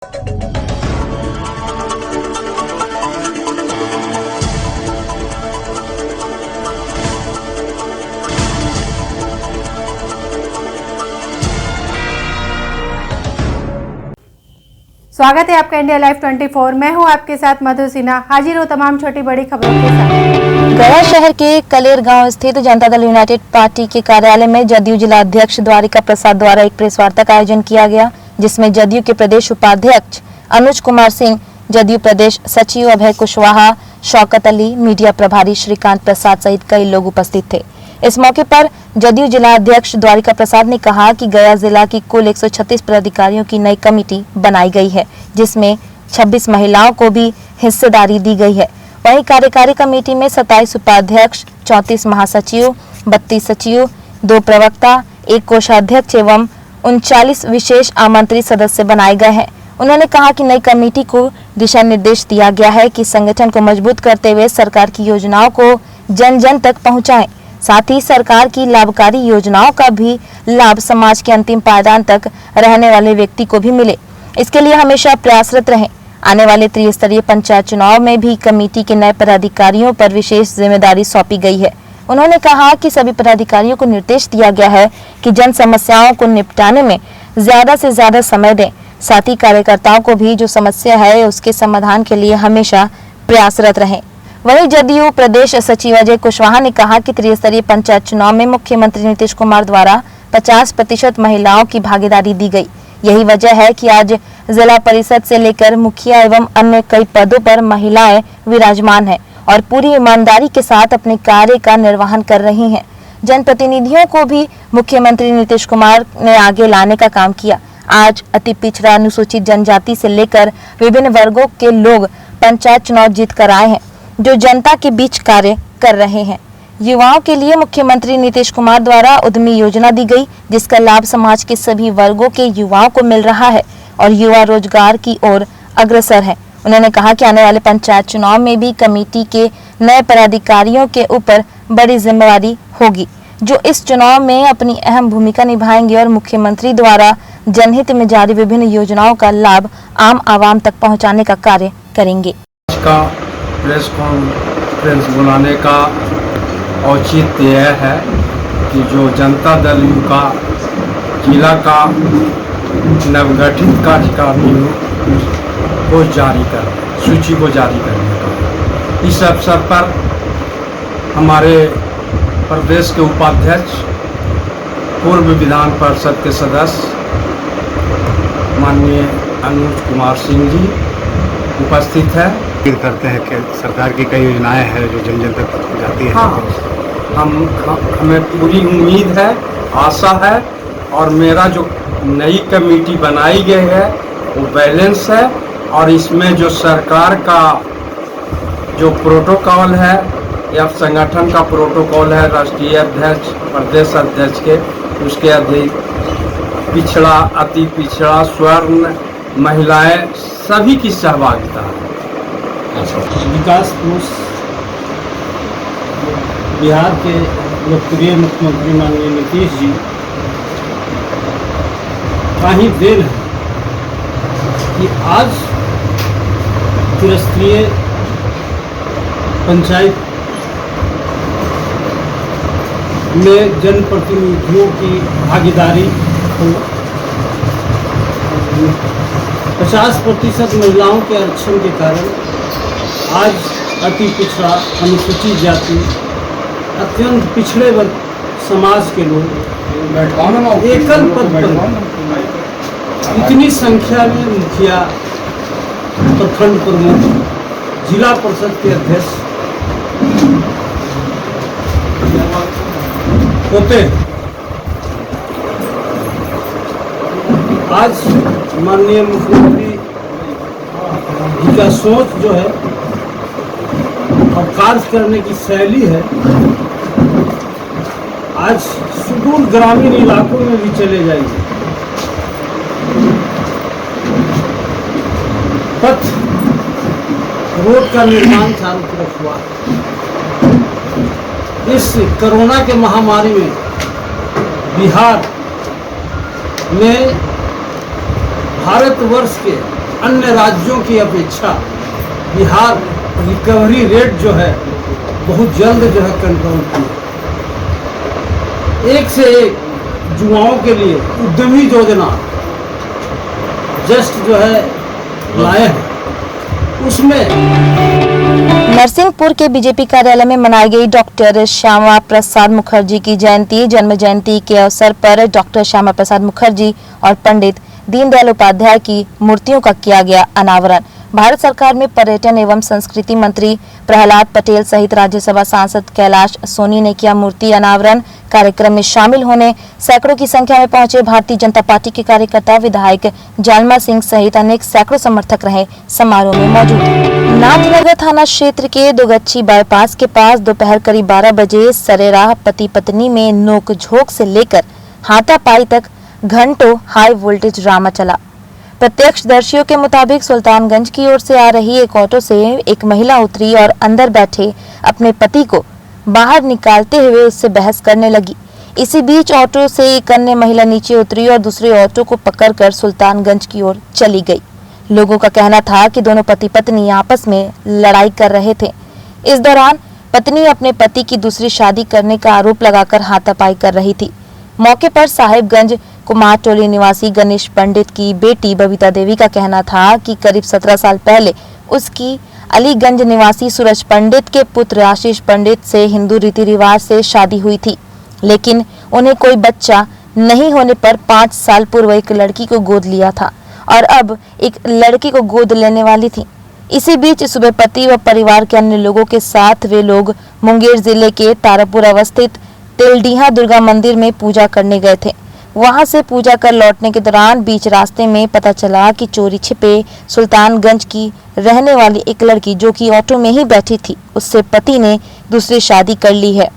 स्वागत है आपका इंडिया लाइव 24। मैं हूं आपके साथ मधु सिन्हा। हाजिर हो तमाम छोटी बड़ी खबरों के साथ। गया शहर के कलेर गांव स्थित जनता दल यूनाइटेड पार्टी के कार्यालय में जदयू जिला अध्यक्ष द्वारिका प्रसाद द्वारा एक प्रेस वार्ता का आयोजन किया गया, जिसमें जदयू के प्रदेश उपाध्यक्ष अनुज कुमार सिंह, जदयू प्रदेश सचिव अभय कुशवाहा, शौकत अली, मीडिया प्रभारी श्रीकांत प्रसाद सहित कई लोग उपस्थित थे। इस मौके पर जदयू जिला अध्यक्ष द्वारिका प्रसाद ने कहा कि गया जिला की कुल 136 पदाधिकारियों की नई कमेटी बनाई गई है, जिसमें 26 महिलाओं को भी हिस्सेदारी दी गई है। वहीं कार्यकारी कमेटी में 27 उपाध्यक्ष, 34 महासचिव, 32 सचिव, 2 प्रवक्ता, 1 कोषाध्यक्ष एवं 39 विशेष आमंत्रित सदस्य बनाए गए हैं। उन्होंने कहा कि नई कमेटी को दिशा निर्देश दिया गया है कि संगठन को मजबूत करते हुए सरकार की योजनाओं को जन जन तक पहुंचाएं। साथ ही सरकार की लाभकारी योजनाओं का भी लाभ समाज के अंतिम पायदान तक रहने वाले व्यक्ति को भी मिले। इसके लिए हमेशा प्रयासरत रहें। आने वाले त्रिस्तरीय पंचायत चुनाव में भी कमेटी के नए पदाधिकारियों पर विशेष जिम्मेदारी सौंपी गई है। उन्होंने कहा कि सभी पदाधिकारियों को निर्देश दिया गया है कि जन समस्याओं को निपटाने में ज्यादा से ज्यादा समय दें। साथ ही कार्यकर्ताओं को भी जो समस्या है उसके समाधान के लिए हमेशा प्रयासरत रहें। वहीं जदयू प्रदेश सचिव अजय कुशवाहा ने कहा कि त्रिस्तरीय पंचायत चुनाव में मुख्यमंत्री नीतीश कुमार द्वारा 50% महिलाओं की भागीदारी दी गई। यही वजह है कि आज जिला परिषद से लेकर मुखिया एवं अन्य कई पदों पर महिलाएं विराजमान हैं और पूरी ईमानदारी के साथ अपने कार्य का निर्वहन कर रही हैं। जनप्रतिनिधियों को भी मुख्यमंत्री नीतीश कुमार ने आगे लाने का काम किया। आज अति पिछड़ा, अनुसूचित जनजाति से लेकर विभिन्न वर्गों के लोग पंचायत चुनाव जीत कर आए हैं, जो जनता के बीच कार्य कर रहे हैं। युवाओं के लिए मुख्यमंत्री नीतीश कुमार द्वारा उद्यमी योजना दी गई, जिसका लाभ समाज के सभी वर्गों के युवाओं को मिल रहा है और युवा रोजगार की ओर अग्रसर है। उन्होंने कहा कि आने वाले पंचायत चुनाव में भी कमेटी के नए पदाधिकारियों के ऊपर बड़ी जिम्मेदारी होगी, जो इस चुनाव में अपनी अहम भूमिका निभाएंगे और मुख्यमंत्री द्वारा जनहित में जारी विभिन्न योजनाओं का लाभ आम आवाम तक पहुँचाने का कार्य करेंगे। प्रेस कॉन्फ्रेंस बुलाने का औचित्य यह है कि जो जनता दल यू का जिला का नवगठित कार्यकारिणी को जारी कर सूची को जारी करने का, इस अवसर पर हमारे प्रदेश के उपाध्यक्ष, पूर्व विधान परिषद के सदस्य माननीय अनुज कुमार सिंह जी उपस्थित है। करते हैं कि सरकार की कई योजनाएं हैं जो जन जन तक जाती है। हमें पूरी उम्मीद है, आशा है और मेरा जो नई कमेटी बनाई गई है वो बैलेंस है और इसमें जो सरकार का जो प्रोटोकॉल है या संगठन का प्रोटोकॉल है, राष्ट्रीय अध्यक्ष, प्रदेश अध्यक्ष के, उसके अधिक पिछड़ा, अति पिछड़ा, स्वर्ण, महिलाएं सभी की सहभागिता है। विकास पुरुष बिहार के लोकप्रिय मुख्यमंत्री माननीय नीतीश जी का ही देन है कि आज त्रिस्तरीय पंचायत में जनप्रतिनिधियों की भागीदारी हो। 50% महिलाओं के आरक्षण के कारण आज अति पिछड़ा, अनुसूचित जाति, अत्यंत पिछड़े वर्ग समाज के लोग एकल पद पर इतनी संख्या में मुखिया, प्रखंड प्रमुख, जिला परिषद के अध्यक्ष होते हैं। आज माननीय मुख्यमंत्री जी का सोच जो है और कार्य करने की शैली है, आज सुदूर ग्रामीण इलाकों में भी चले जाएंगे। पथ रोड का निर्माण चारों तरफ हुआ। इस कोरोना के महामारी में बिहार में भारतवर्ष के अन्य राज्यों की अपेक्षा बिहार रिकवरी रेट जो है बहुत जल्द जो है कंट्रोल किया। एक से एक युवाओं के लिए उद्यमी योजना जस्ट जो है लाए हैं, उसमें नरसिंहपुर के बीजेपी कार्यालय में मनाई गई डॉक्टर श्यामा प्रसाद मुखर्जी की जयंती। जन्म जयंती के अवसर पर डॉक्टर श्यामा प्रसाद मुखर्जी और पंडित दीनदयाल उपाध्याय की मूर्तियों का किया गया अनावरण। भारत सरकार में पर्यटन एवं संस्कृति मंत्री प्रहलाद पटेल सहित राज्यसभा सांसद कैलाश सोनी ने किया मूर्ति अनावरण। कार्यक्रम में शामिल होने सैकड़ों की संख्या में पहुंचे भारतीय जनता पार्टी के कार्यकर्ता, विधायक जालमा सिंह सहित अनेक सैकड़ों समर्थक रहे समारोह में मौजूद। नाथनगर थाना क्षेत्र के दोगच्छी बाईपास के पास दोपहर करीब 12 बजे सरेराह पति पत्नी में नोक-झोंक से लेकर हाथापाई तक घंटों हाई वोल्टेज ड्रामा चला। प्रत्यक्षदर्शियों के मुताबिक सुल्तानगंज की ओर से आ रही एक ऑटो से एक महिला उतरी और अंदर बैठे अपने पति को बाहर निकालते हुए उससे बहस करने लगी। इसी बीच ऑटो से एक अन्य महिला नीचे उतरी और दूसरे ऑटो को पकड़कर सुल्तानगंज की ओर चली गई। लोगों का कहना था कि दोनों पति पत्नी आपस में लड़ाई कर रहे थे। इस दौरान पत्नी अपने पति की दूसरी शादी करने का आरोप लगाकर हाथापाई कर रही थी। मौके पर साहिबगंज कुमार टोली निवासी गणेश पंडित की बेटी बबीता देवी का कहना था कि करीब 17 साल पहले उसकी अलीगंज निवासी सूरज पंडित के पुत्र आशीष पंडित से हिंदू रीति रिवाज से शादी हुई थी, लेकिन उन्हें कोई बच्चा नहीं होने पर 5 साल पूर्व एक लड़की को गोद लिया था और अब एक लड़की को गोद लेने वाली थी। इसी बीच सुबह पति व परिवार के अन्य लोगों के साथ वे लोग मुंगेर जिले के तारापुर अवस्थित तेलडीहा दुर्गा मंदिर में पूजा करने गए थे। वहां से पूजा कर लौटने के दौरान बीच रास्ते में पता चला कि चोरी छिपे सुल्तानगंज की रहने वाली एक लड़की जो कि ऑटो में ही बैठी थी, उससे पति ने दूसरी शादी कर ली है।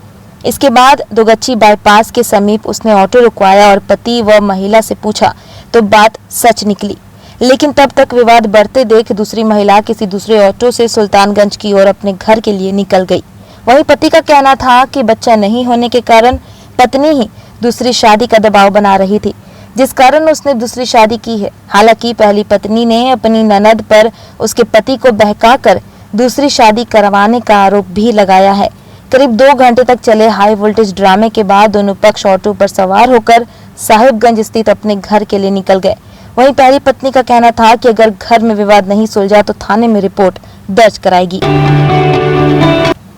इसके बाद दोगच्छी बाईपास के समीप उसने ऑटो रुकवाया और पति व महिला से पूछा तो बात सच निकली, लेकिन तब तक विवाद बढ़ते देख दूसरी महिला किसी दूसरे ऑटो से सुल्तानगंज की ओर अपने घर के लिए निकल गई। वहीं पति का कहना था कि बच्चा नहीं होने के कारण पत्नी ही दूसरी शादी का दबाव बना रही थी, जिस कारण उसने दूसरी शादी की है। हालांकि पहली पत्नी ने अपनी ननद पर उसके पति को बहकाकर दूसरी शादी करवाने का आरोप भी लगाया है। करीब 2 घंटे तक चले हाई वोल्टेज ड्रामे के बाद दोनों पक्ष ऑटो पर सवार होकर साहिबगंज स्थित अपने घर के लिए निकल गए। वहीं पहली पत्नी का कहना था कि अगर घर में विवाद नहीं सुलझा तो थाने में रिपोर्ट दर्ज कराएगी।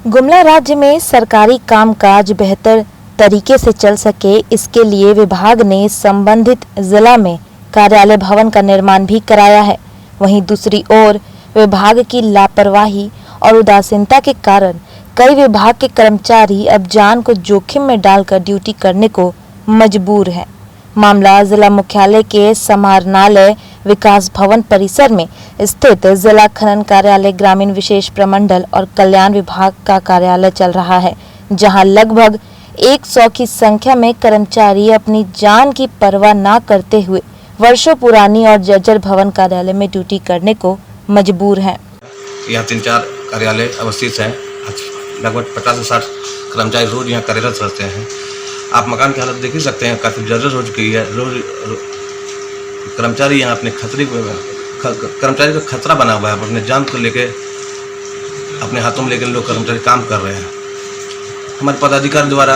गुमला राज्य में सरकारी कामकाज बेहतर तरीके से चल सके, इसके लिए विभाग ने संबंधित जिला में कार्यालय भवन का निर्माण भी कराया है। वहीं दूसरी ओर विभाग की लापरवाही और उदासीनता के कारण कई विभाग के कर्मचारी अब जान को जोखिम में डालकर ड्यूटी करने को मजबूर हैं। मामला जिला मुख्यालय के समाहरणालय विकास भवन परिसर में स्थित जिला खनन कार्यालय, ग्रामीण विशेष प्रमंडल और कल्याण विभाग का कार्यालय चल रहा है, जहां लगभग 100 की संख्या में कर्मचारी अपनी जान की परवाह न करते हुए वर्षों पुरानी और जर्जर भवन कार्यालय में ड्यूटी करने को मजबूर हैं। यहाँ 3-4 कार्यालय अवस्थित हैं। लगभग 50 से 60 कर्मचारी रोज यहाँ कार्यरत रहते हैं। आप मकान की हालत देख ही सकते हैं, काफ़ी जर्जर हो चुकी है। रोज कर्मचारी यहाँ अपने कर्मचारी का खतरा बना हुआ है। अपने जान को लेके अपने हाथों में लेकर लोग कर्मचारी काम कर रहे हैं। हमारे पदाधिकारी द्वारा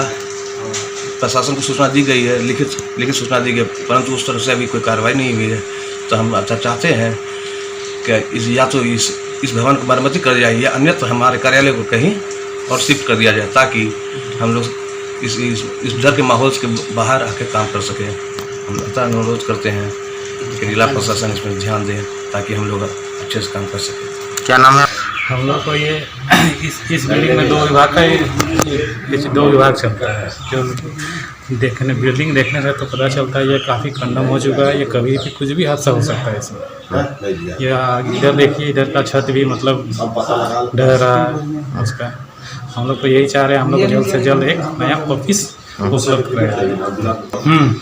प्रशासन को सूचना दी गई है, लिखित सूचना दी गई, परंतु उस तरह से अभी कोई कार्रवाई नहीं हुई है। तो हम अच्छा चाहते हैं कि या तो इस भवन की मरम्मती कर जाए या अन्यत्र हमारे कार्यालय को कहीं और शिफ्ट कर दिया जाए, ताकि हम लोग इस डर के माहौल के बाहर आके काम कर सकें। हम ऐसा अनुरोध करते हैं कि जिला प्रशासन इसमें ध्यान दें, ताकि हम लोग अच्छे से काम कर सकें। क्या नाम है? हम लोग को ये इस बिल्डिंग में 2 विभाग का 2 विभाग चलता है। जो बिल्डिंग देखने से तो पता चलता है ये काफ़ी खंडम हो चुका है। ये कभी भी कुछ भी हादसा हो सकता है इसमें। या इधर देखिए, इधर का छत भी मतलब ढह रहा है उसका। हम लोग तो यही चाह रहे हैं, हम लोग जल्द से जल्द एक नया ऑफिस उपलब्ध करें।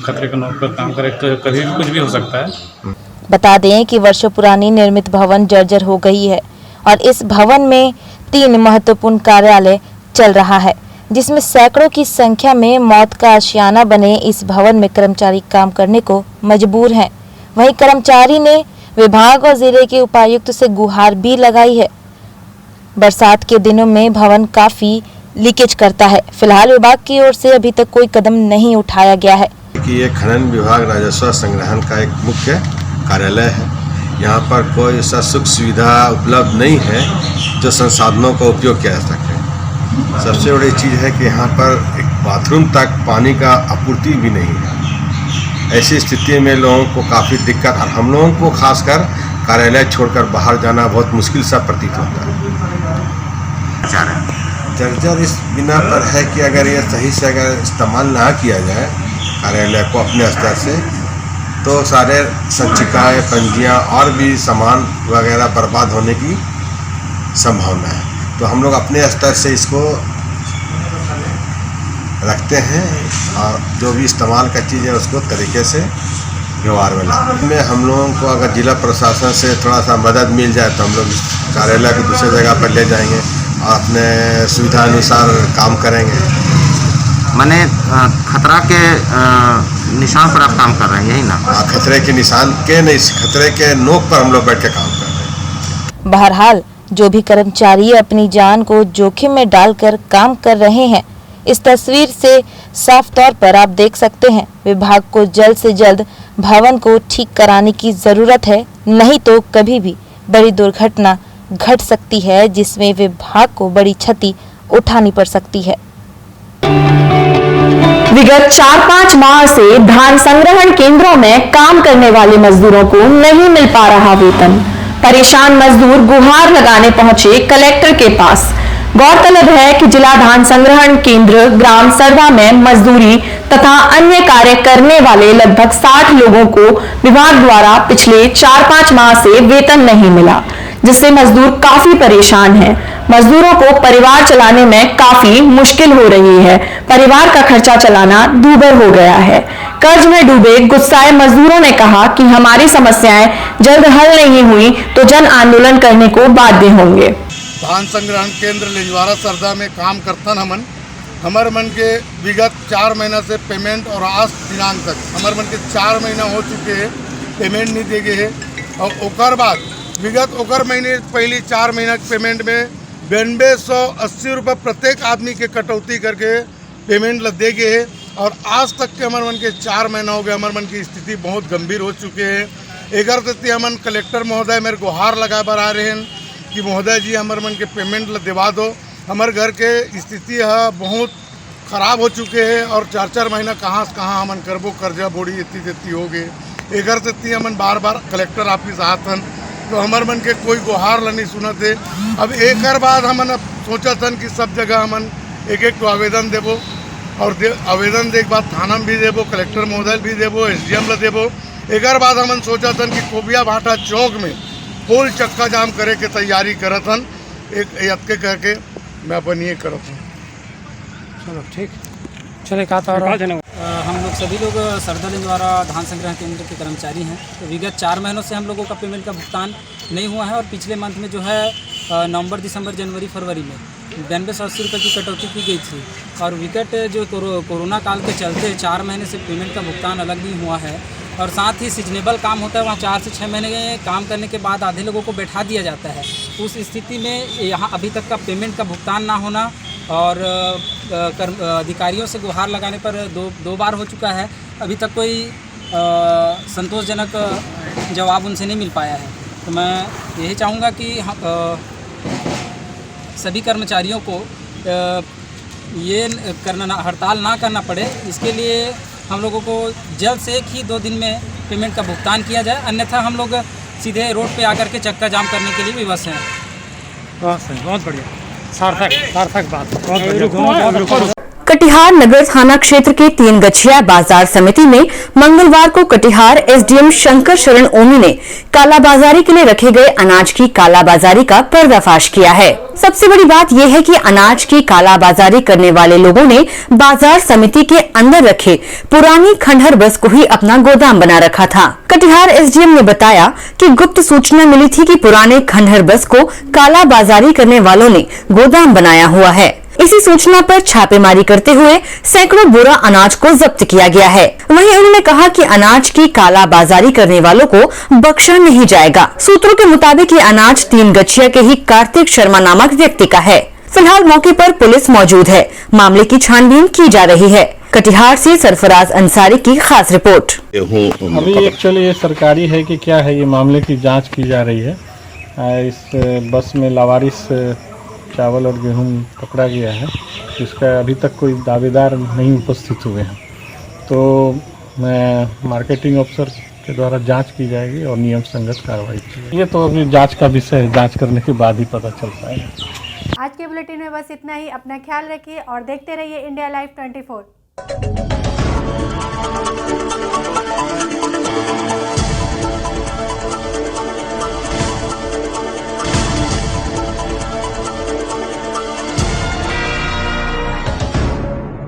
खतरे के नोट पर काम करें, कभी भी कुछ भी हो सकता है। बता दें कि वर्षों पुरानी निर्मित भवन जर्जर हो गई है और इस भवन में 3 महत्वपूर्ण कार्यालय चल रहा है, जिसमें सैकड़ों की संख्या में मौत का आशियाना बने इस भवन में कर्मचारी काम करने को मजबूर हैं। वहीं कर्मचारी ने विभाग और जिले के उपायुक्त से गुहार भी लगाई है। बरसात के दिनों में भवन काफी लीकेज करता है। फिलहाल विभाग की ओर से अभी तक कोई कदम नहीं उठाया गया है कि ये खनन विभाग राजस्व संग्रहण का एक मुख्य कार्यालय है। यहाँ पर कोई ऐसा सुख सुविधा उपलब्ध नहीं है जो संसाधनों का उपयोग किया जा सके। सबसे बड़ी चीज़ है कि यहाँ पर एक बाथरूम तक पानी का आपूर्ति भी नहीं है। ऐसी स्थिति में लोगों को काफ़ी दिक्कत, और हम लोगों को खासकर कार्यालय छोड़कर बाहर जाना बहुत मुश्किल सा प्रतीत होता है। जर्जर इस बिना पर है कि अगर ये सही से अगर इस्तेमाल ना किया जाए कार्यालय को अपने स्तर से, तो सारे संचिकाएँ, पंजियाँ और भी सामान वगैरह बर्बाद होने की संभावना है। तो हम लोग अपने स्तर से इसको रखते हैं और जो भी इस्तेमाल का चीज़ है उसको तरीके से व्यवहार में लाते हैं। हम लोगों को अगर जिला प्रशासन से थोड़ा सा मदद मिल जाए तो हम लोग कार्यालय को दूसरी जगह पर ले जाएंगे और अपने सुविधा अनुसार काम करेंगे। माने खतरा के निशान पर आप काम कर रहे हैं, यही ना? खतरे के निशान के नहीं, खतरे के नोक पर हम लोग बैठ के काम कर रहे हैं। बहरहाल जो भी कर्मचारी अपनी जान को जोखिम में डालकर काम कर रहे हैं, इस तस्वीर से साफ तौर पर आप देख सकते हैं विभाग को जल्द से जल्द भवन को ठीक कराने की जरूरत है, नहीं तो कभी भी बड़ी दुर्घटना घट सकती है जिसमें विभाग को बड़ी क्षति उठानी पड़ सकती है। विगत 4-5 माह से धान संग्रहण केंद्रों में काम करने वाले मजदूरों को नहीं मिल पा रहा वेतन। परेशान मजदूर गुहार लगाने पहुंचे कलेक्टर के पास। गौरतलब है कि जिला धान संग्रहण केंद्र ग्राम सरवा में मजदूरी तथा अन्य कार्य करने वाले लगभग 60 लोगों को विभाग द्वारा पिछले 4-5 माह से वेतन नहीं मिला, जिससे मजदूर काफी परेशान हैं। मजदूरों को परिवार चलाने में काफी मुश्किल हो रही है। परिवार का खर्चा चलाना दूभर हो गया है। कर्ज में डूबे गुस्साए मजदूरों ने कहा कि हमारी समस्याएं जल्द हल नहीं हुई तो जन आंदोलन करने को बाध्य होंगे। धान संग्रहण केंद्र लिंजवाड़ा सरदा में काम करतन हमारे मन के विगत 4 महीना से पेमेंट और आज दिनांक तक हमारे मन के 4 महीना हो चुके हैं, पेमेंट नहीं दे गए है। और ओकर बाद विगत ओकर महीने पहले 4 महीना के पेमेंट में 9280 रुपये प्रत्येक आदमी के कटौती करके पेमेंट दे गए है। और आज तक के हमारे मन के 4 महीना हो गए, हमारे मन की स्थिति बहुत गंभीर हो चुके हैं। एकर प्रति हमन कलेक्टर महोदय मेरे गुहार लगा बर आ रहे हैं कि महोदय जी हमारे मन के पेमेंट दिवा दो। हमारे घर के स्थिति है बहुत ख़राब हो चुके हैं और 4-4 महीना कहाँ से कहाँ हमन करबो, कर्जा बोड़ी इतनी हो गए। एकर प्रति हमन बार बार कलेक्टर ऑफिस आतन तो हमारे मन के कोई गुहार ला नहीं सुनत है। अब एकर बाद हमन अब सोचत हन कि सब जगह हमन एक आवेदन देबो और आवेदन दे के बाद थाना में भी देबो, कलेक्टर महोदय भी देबो, SDM ला देबो। एकर बाद हमन सोचत हन कि कोबिया भाटा चौक में फुल चक्का जाम करे के तैयारी करत हन। एक यत्के करके मैं अपन ये करत हूँ। चलो ठीक, चले कहा था हम लोग सभी लोग सरदा लिंजवाड़ा धान संग्रहण केंद्र के कर्मचारी हैं। तो विगत 4 महीनों से हम लोगों का पेमेंट का भुगतान नहीं हुआ है और पिछले मंथ में जो है नवंबर, दिसंबर, जनवरी, फरवरी में 9280 रुपये की कटौती की गई थी। और विकट जो कोरोना काल के चलते 4 महीने से पेमेंट का भुगतान अलग नहीं हुआ है। और साथ ही सीजनेबल काम होता है, वहाँ 4 से 6 महीने काम करने के बाद आधे लोगों को बैठा दिया जाता है। उस स्थिति में यहाँ अभी तक का पेमेंट का भुगतान ना होना और अधिकारियों से गुहार लगाने पर दो बार हो चुका है, अभी तक कोई संतोषजनक जवाब उनसे नहीं मिल पाया है। तो मैं यही चाहूँगा कि सभी कर्मचारियों को ये हड़ताल ना करना पड़े। इसके लिए हम लोगों को जल्द से 1-2 दिन में पेमेंट का भुगतान किया जाए, अन्यथा हम लोग सीधे रोड पे आकर के चक्का जाम करने के लिए विवश हैं। बहुत बढ़िया, सार्थक बात, बहुत बढ़िया। कटिहार नगर थाना क्षेत्र के 3 गछिया बाजार समिति में मंगलवार को कटिहार SDM शंकर शरण ओमी ने कालाबाजारी के लिए रखे गए अनाज की कालाबाजारी का पर्दाफाश किया है। सबसे बड़ी बात यह है कि अनाज की कालाबाजारी करने वाले लोगों ने बाजार समिति के अंदर रखे पुरानी खंडहर बस को ही अपना गोदाम बना रखा था। कटिहार SDM ने बताया कि गुप्त सूचना मिली थी कि पुराने खंडहर बस को कालाबाजारी करने वालों ने गोदाम बनाया हुआ है। इसी सूचना पर छापेमारी करते हुए सैकड़ों बोरा अनाज को जब्त किया गया है। वहीं उन्होंने कहा कि अनाज की कालाबाजारी करने वालों को बख्शा नहीं जाएगा। सूत्रों के मुताबिक ये अनाज 3 गछिया के ही कार्तिक शर्मा नामक व्यक्ति का है। फिलहाल मौके पर पुलिस मौजूद है। मामले की छानबीन की जा रही है। कटिहार से सरफराज अंसारी की खास रिपोर्ट। अभी एक्चुअली ये सरकारी है कि क्या है, ये मामले की जांच की जा रही है। इस बस में लावारिस चावल और गेहूं पकड़ा गया है, जिसका अभी तक कोई दावेदार नहीं उपस्थित हुए हैं। तो मैं मार्केटिंग अफसर के द्वारा जांच की जाएगी और नियम संगत कार्रवाई की जाएगी। ये तो अभी जांच का विषय है, जांच करने के बाद ही पता चल पाएगा। आज के बुलेटिन में बस इतना ही। अपना ख्याल रखिए और देखते रहिए इंडिया लाइव 24।